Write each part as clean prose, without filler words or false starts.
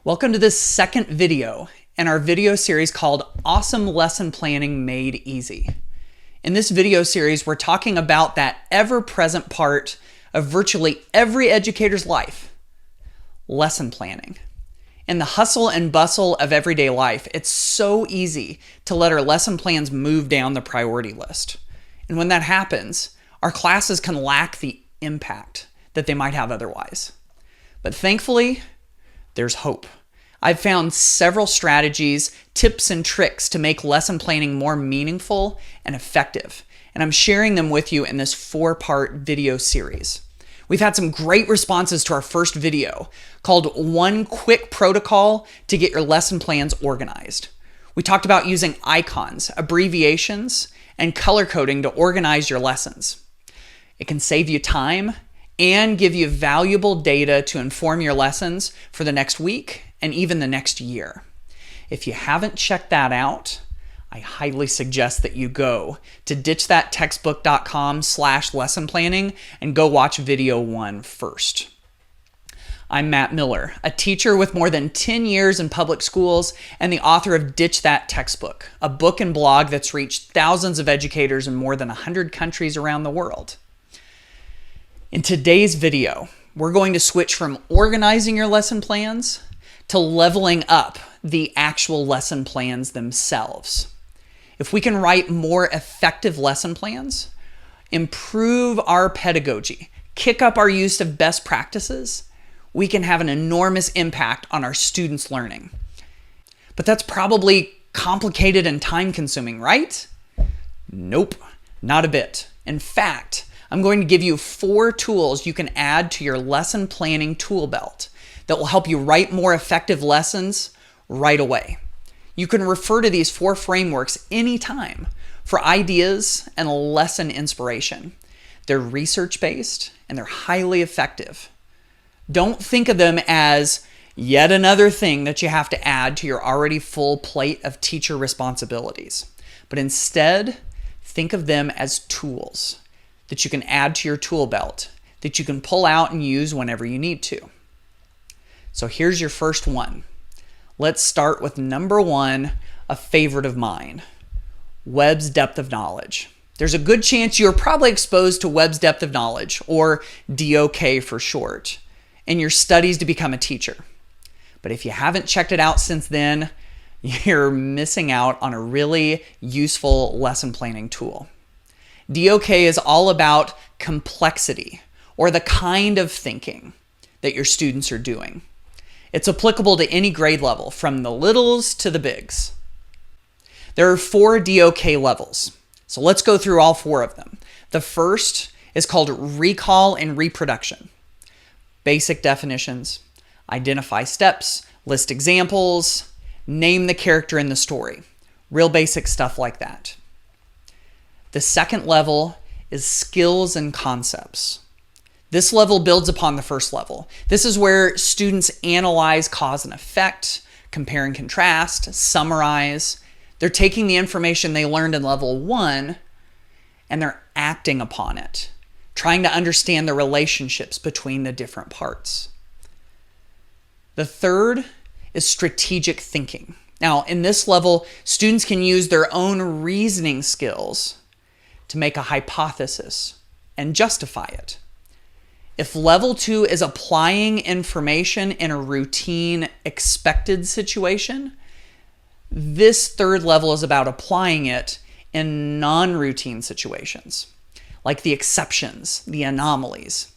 Welcome to this second video in our video series called Awesome Lesson Planning Made Easy. In this video series, we're talking about that ever-present part of virtually every educator's life, lesson planning. In the hustle and bustle of everyday life, it's so easy to let our lesson plans move down the priority list. And when that happens, our classes can lack the impact that they might have otherwise. But thankfully, there's hope. I've found several strategies, tips, and tricks to make lesson planning more meaningful and effective, and I'm sharing them with you in this 4-part video series. We've had some great responses to our first video called One Quick Protocol to Get Your Lesson Plans Organized. We talked about using icons, abbreviations, and color coding to organize your lessons. It can save you time and give you valuable data to inform your lessons for the next week and even the next year. If you haven't checked that out, I highly suggest that you go to ditchthattextbook.com/lesson planning and go watch video 1 first. I'm Matt Miller, a teacher with more than 10 years in public schools and the author of Ditch That Textbook, a book and blog that's reached thousands of educators in more than 100 countries around the world. In today's video, we're going to switch from organizing your lesson plans to leveling up the actual lesson plans themselves. If we can write more effective lesson plans, improve our pedagogy, kick up our use of best practices, we can have an enormous impact on our students' learning. But that's probably complicated and time-consuming, right? Nope, not a bit. In fact, I'm going to give you 4 tools you can add to your lesson planning tool belt that will help you write more effective lessons right away. You can refer to these 4 frameworks anytime for ideas and lesson inspiration. They're research-based and they're highly effective. Don't think of them as yet another thing that you have to add to your already full plate of teacher responsibilities, but instead think of them as tools that you can add to your tool belt, that you can pull out and use whenever you need to. So here's your first one. Let's start with number 1, a favorite of mine, Webb's Depth of Knowledge. There's a good chance you're probably exposed to Webb's Depth of Knowledge, or DOK for short, in your studies to become a teacher. But if you haven't checked it out since then, you're missing out on a really useful lesson planning tool. DOK is all about complexity, or the kind of thinking that your students are doing. It's applicable to any grade level, from the littles to the bigs. There are 4 DOK levels, so let's go through all 4 of them. The first is called recall and reproduction. Basic definitions, identify steps, list examples, name the character in the story. Real basic stuff like that. The second level is skills and concepts. This level builds upon the first level. This is where students analyze cause and effect, compare and contrast, summarize. They're taking the information they learned in level 1 and they're acting upon it, trying to understand the relationships between the different parts. The third is strategic thinking. Now, in this level, students can use their own reasoning skills to make a hypothesis and justify it. If level 2 is applying information in a routine, expected situation, this third level is about applying it in non-routine situations, like the exceptions, the anomalies.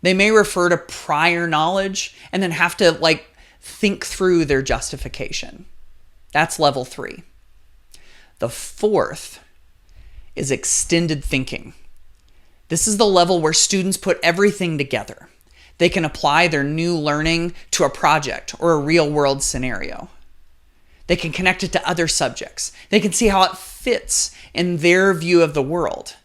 They may refer to prior knowledge and then have to think through their justification. That's level 3. The fourth is extended thinking. This is the level where students put everything together. They can apply their new learning to a project or a real-world scenario. They can connect it to other subjects. They can see how it fits in their view of the world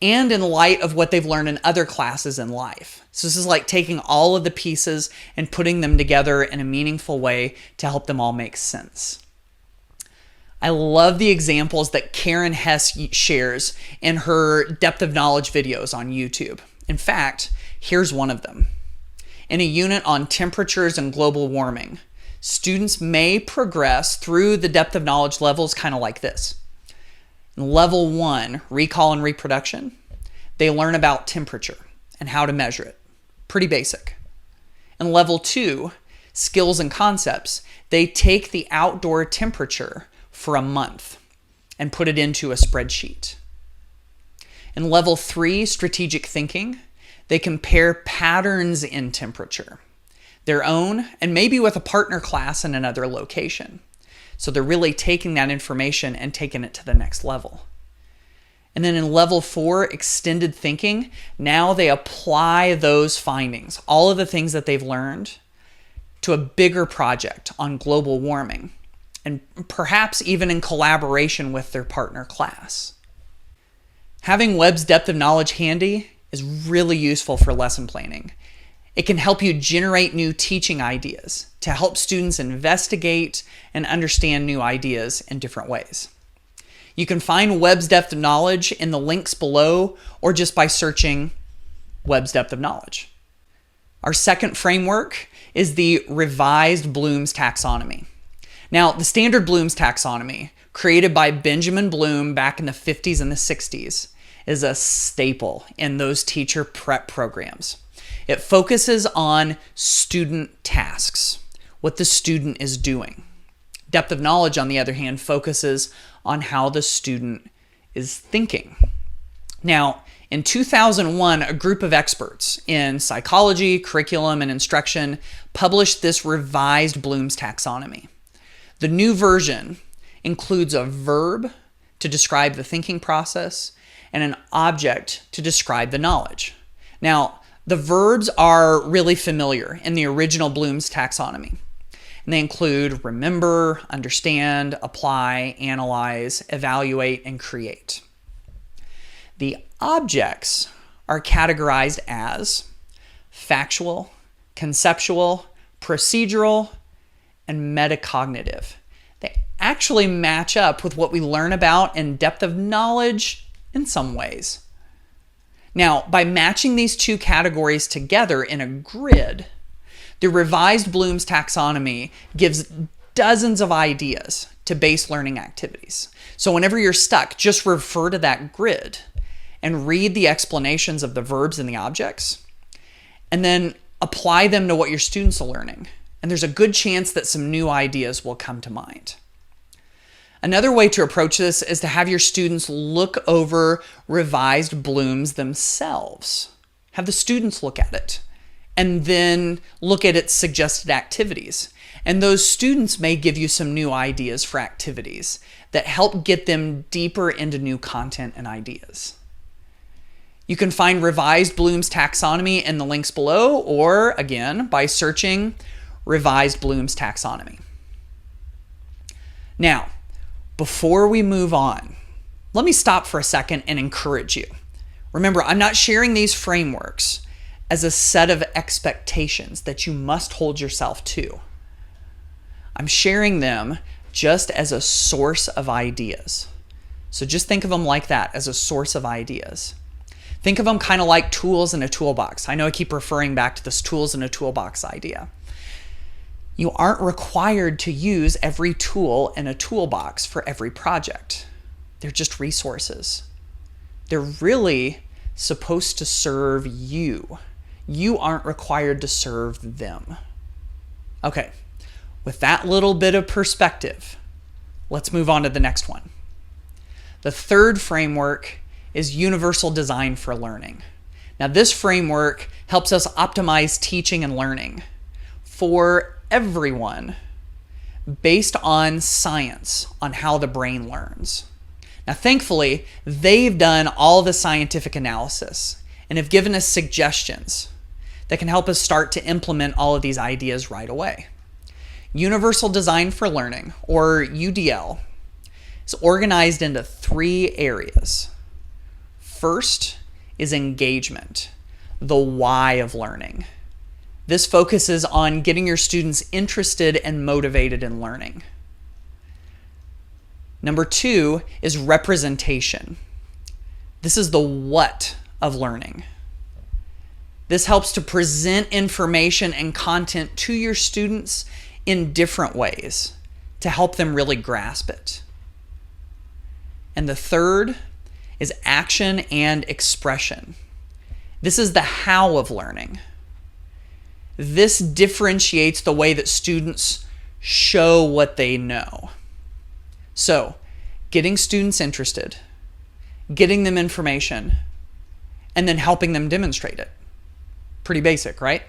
and in light of what they've learned in other classes in life. So this is like taking all of the pieces and putting them together in a meaningful way to help them all make sense. I love the examples that Karen Hess shares in her depth of knowledge videos on YouTube. In fact, here's one of them. In a unit on temperatures and global warming, students may progress through the depth of knowledge levels kind of like this. In level 1, recall and reproduction, they learn about temperature and how to measure it. Pretty basic. In level 2, skills and concepts, they take the outdoor temperature for a month and put it into a spreadsheet. In level 3, strategic thinking, they compare patterns in temperature, their own, and maybe with a partner class in another location. So they're really taking that information and taking it to the next level. And then in level 4, extended thinking, now they apply those findings, all of the things that they've learned, to a bigger project on global warming, and perhaps even in collaboration with their partner class. Having Webb's depth of knowledge handy is really useful for lesson planning. It can help you generate new teaching ideas to help students investigate and understand new ideas in different ways. You can find Webb's depth of knowledge in the links below or just by searching Webb's depth of knowledge. Our second framework is the revised Bloom's taxonomy. Now, the standard Bloom's taxonomy, created by Benjamin Bloom back in the 50s and the 60s, is a staple in those teacher prep programs. It focuses on student tasks, what the student is doing. Depth of knowledge, on the other hand, focuses on how the student is thinking. Now, in 2001, a group of experts in psychology, curriculum, and instruction published this revised Bloom's taxonomy. The new version includes a verb to describe the thinking process and an object to describe the knowledge. Now, the verbs are really familiar in the original Bloom's taxonomy, and they include remember, understand, apply, analyze, evaluate, and create. The objects are categorized as factual, conceptual, procedural, and metacognitive. They actually match up with what we learn about in depth of knowledge in some ways. Now, by matching these two categories together in a grid, the revised Bloom's taxonomy gives dozens of ideas to base learning activities. So whenever you're stuck, just refer to that grid and read the explanations of the verbs and the objects, and then apply them to what your students are learning. And there's a good chance that some new ideas will come to mind. Another way to approach this is to have your students look over revised Bloom's themselves. Have the students look at it and then look at its suggested activities. And those students may give you some new ideas for activities that help get them deeper into new content and ideas. You can find revised Bloom's taxonomy in the links below, or again, by searching revised Bloom's taxonomy. Now, before we move on, let me stop for a second and encourage you. Remember, I'm not sharing these frameworks as a set of expectations that you must hold yourself to. I'm sharing them just as a source of ideas. So just think of them like that, as a source of ideas. Think of them kind of like tools in a toolbox. I know I keep referring back to this tools in a toolbox idea. You aren't required to use every tool in a toolbox for every project. They're just resources. They're really supposed to serve you. You aren't required to serve them. Okay, with that little bit of perspective, let's move on to the next one. The third framework is universal design for learning. Now, this framework helps us optimize teaching and learning for everyone based on science on how the brain learns. Now, thankfully, they've done all the scientific analysis and have given us suggestions that can help us start to implement all of these ideas right away. Universal Design for Learning, or UDL, is organized into 3 areas. First is engagement, the why of learning. This focuses on getting your students interested and motivated in learning. Number 2 is representation. This is the what of learning. This helps to present information and content to your students in different ways to help them really grasp it. And the third is action and expression. This is the how of learning. This differentiates the way that students show what they know. So, getting students interested, getting them information, and then helping them demonstrate it. Pretty basic, right?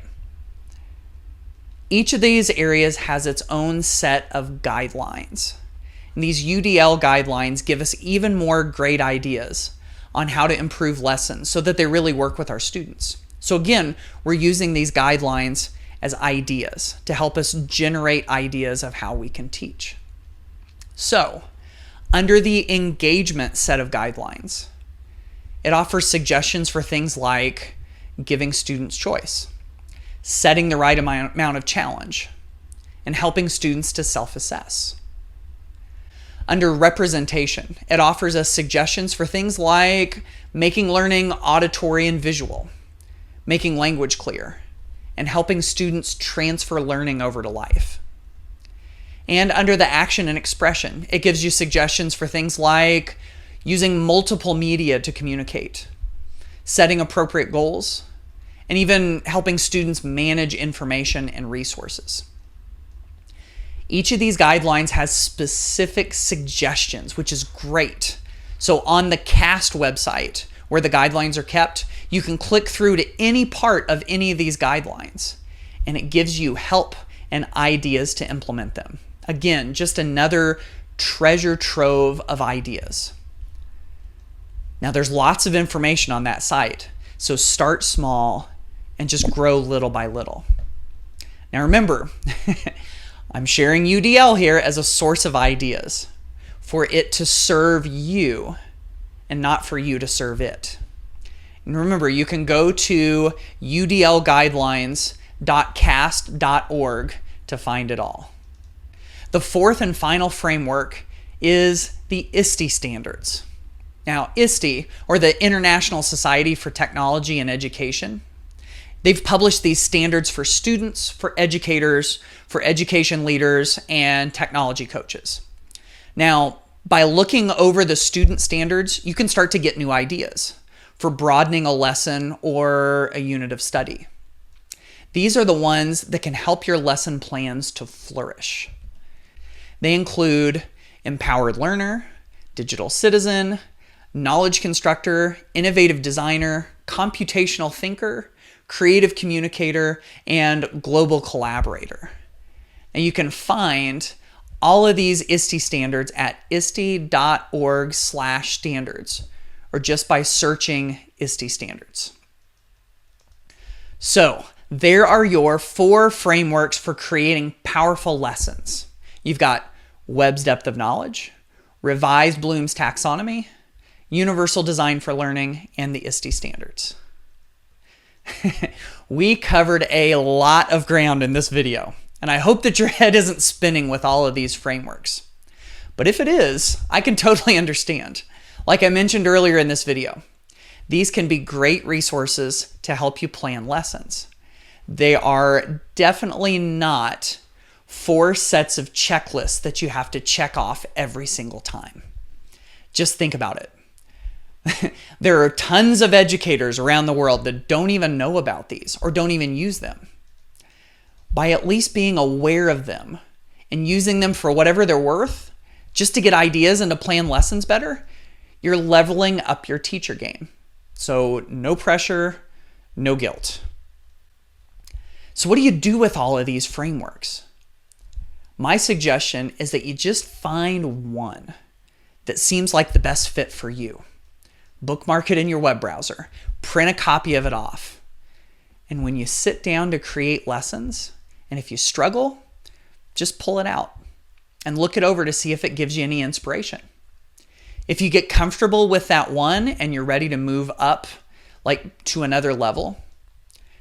Each of these areas has its own set of guidelines. And these UDL guidelines give us even more great ideas on how to improve lessons so that they really work with our students. So again, we're using these guidelines as ideas to help us generate ideas of how we can teach. So, under the engagement set of guidelines, it offers suggestions for things like giving students choice, setting the right amount of challenge, and helping students to self-assess. Under representation, it offers us suggestions for things like making learning auditory and visual, making language clear, and helping students transfer learning over to life. And under the action and expression, it gives you suggestions for things like using multiple media to communicate, setting appropriate goals, and even helping students manage information and resources. Each of these guidelines has specific suggestions, which is great. So on the CAST website, where the guidelines are kept, you can click through to any part of any of these guidelines, and it gives you help and ideas to implement them. Again, just another treasure trove of ideas. Now, there's lots of information on that site, so start small and just grow little by little. Now remember, I'm sharing UDL here as a source of ideas for it to serve you and not for you to serve it. And remember, you can go to udlguidelines.cast.org to find it all. The fourth and final framework is the ISTE standards. Now, ISTE, or the International Society for Technology and Education, they've published these standards for students, for educators, for education leaders, and technology coaches. Now, by looking over the student standards, you can start to get new ideas for broadening a lesson or a unit of study. These are the ones that can help your lesson plans to flourish. They include empowered learner, digital citizen, knowledge constructor, innovative designer, computational thinker, creative communicator, and global collaborator. And you can find all of these ISTE standards at iste.org/standards, or just by searching ISTE standards. So there are your 4 frameworks for creating powerful lessons. You've got Webb's depth of knowledge, revised Bloom's taxonomy, universal design for learning, and the ISTE standards. We covered a lot of ground in this video, and I hope that your head isn't spinning with all of these frameworks. But if it is, I can totally understand. Like I mentioned earlier in this video, these can be great resources to help you plan lessons. They are definitely not 4 sets of checklists that you have to check off every single time. Just think about it. There are tons of educators around the world that don't even know about these or don't even use them. By at least being aware of them and using them for whatever they're worth, just to get ideas and to plan lessons better, you're leveling up your teacher game. So no pressure, no guilt. So what do you do with all of these frameworks? My suggestion is that you just find one that seems like the best fit for you. Bookmark it in your web browser, print a copy of it off. And when you sit down to create lessons, and if you struggle, just pull it out and look it over to see if it gives you any inspiration. If you get comfortable with that one and you're ready to move up like to another level,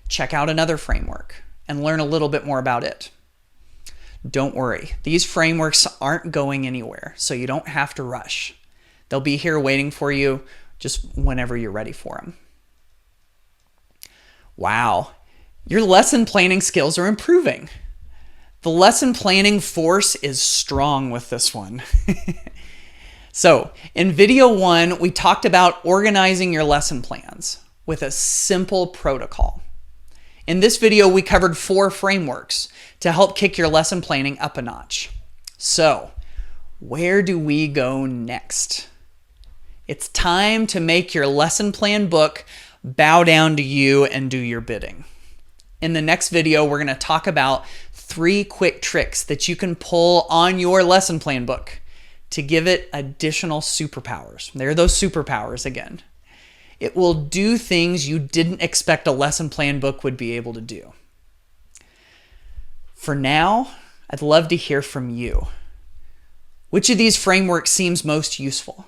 check out another framework and learn a little bit more about it. Don't worry, these frameworks aren't going anywhere, so you don't have to rush. They'll be here waiting for you just whenever you're ready for them. Wow, your lesson planning skills are improving. The lesson planning force is strong with this one. So in video 1, we talked about organizing your lesson plans with a simple protocol. In this video, we covered 4 frameworks to help kick your lesson planning up a notch. So where do we go next? It's time to make your lesson plan book bow down to you and do your bidding. In the next video, we're going to talk about 3 quick tricks that you can pull on your lesson plan book to give it additional superpowers. There are those superpowers again. It will do things you didn't expect a lesson plan book would be able to do. For now, I'd love to hear from you. Which of these frameworks seems most useful?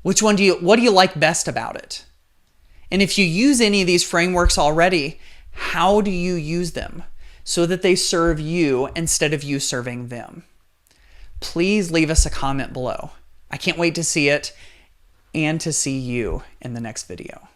What do you like best about it? And if you use any of these frameworks already, how do you use them so that they serve you instead of you serving them? Please leave us a comment below. I can't wait to see it and to see you in the next video.